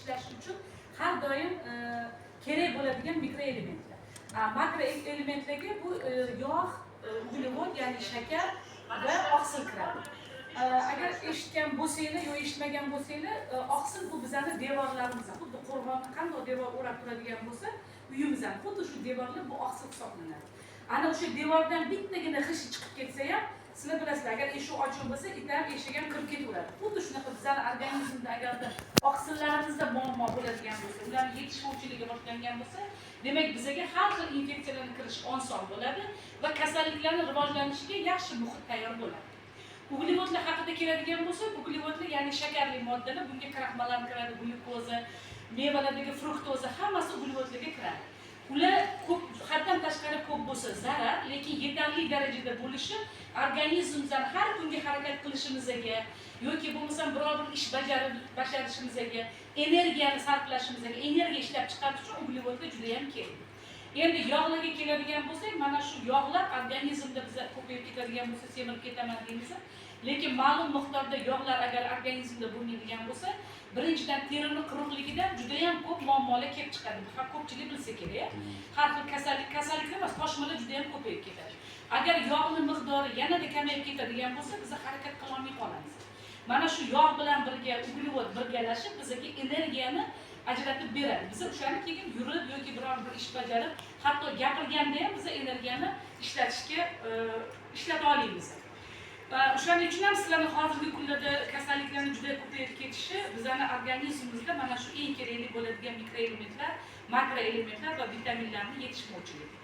ishlashi uchun har doim kerak bo'ladigan mikroelementlar. Makroelementlarga bu yog', uglevod, ya'ni shakar va oqsil kiradi. Agar eshitgan bo'lsanglar yo eshitmagan bo'lsanglar, oqsil bu bizning devorlarimiz. Xuddi qo'rg'onni qanday devor o'rab turadigan bo'lsa, uyimizdan xuddi shu devorlar bu oqsil hisoblanadi. Ana o'sha devordan bittagina g'ish chiqib ketsa ham, sizlar bilasizlar, agar eshik ochiq bo'lsa, itlar eshik ham kirib ketaveradi. Xuddi shunaqa bizning organizmda agarda oqsillarimizda muammo bo'ladigan bo'lsa, ularning yetishmovchiligi boshlangan bo'lsa, demak bizga har xil infeksiyalarning kirishi oson bo'ladi va kasalliklarning rivojlanishiga yaxshi muhit tayyor bo'ladi. Uglevodlar haqida keladigan bo'lsak, uglevodlar ya'ni shakarli moddalar, bunga kraxmal kiradi, glyukoza, mevalardagi fruktoza, hammasi uglevodlarga kiradi. Ular ko'p, haddan tashqari ko'p bo'lsa zarar, lekin yetarli darajada bo'lishi organizmimizdan har kungi harakat qilishimizga yoki bo'lmasam biror bir ish bajarishimizga, energiyani sarflashimizga, energiya ishlab chiqarish uchun uglevodlar juda ham kerak. Endi yog'larga keladigan bo'lsak, mana shu yog'lar organizmda bizga ko'payib ketadigan bo'lsa, semirib ketaman deymiz. Lekin ma'lum miqdorda yog'lar agar organizmda bo'lmaydigan bo'lsa, birinchidan terining quruqligidan juda ham ko'p muammolar kelib chiqadi. Bu ko'pchilik bilsa kerak. Har xil kasallik emas, toshmalar juda ham ko'payib ketadi. Agar yog'ning miqdori yanada kamayib ketadigan bo'lsa, biz harakat qila olmay qolamiz. Mana shu yog' bilan birga uglevod birgalashib bizga energiyani ajratib beradi. Biz o'shani keyin yurib yoki biror bir ish bajarib, hatto gapirganda ham biz energiyani ishlata olamiz. O'shaning uchun ham sizlarning hozirgi kunlarda kasalliklarning juda ko'payib ketishi bizning organizmimizda mana shu eng kerakli bo'ladigan mikroelementlar, makroelementlar va vitaminlarning yetishmovchiligi.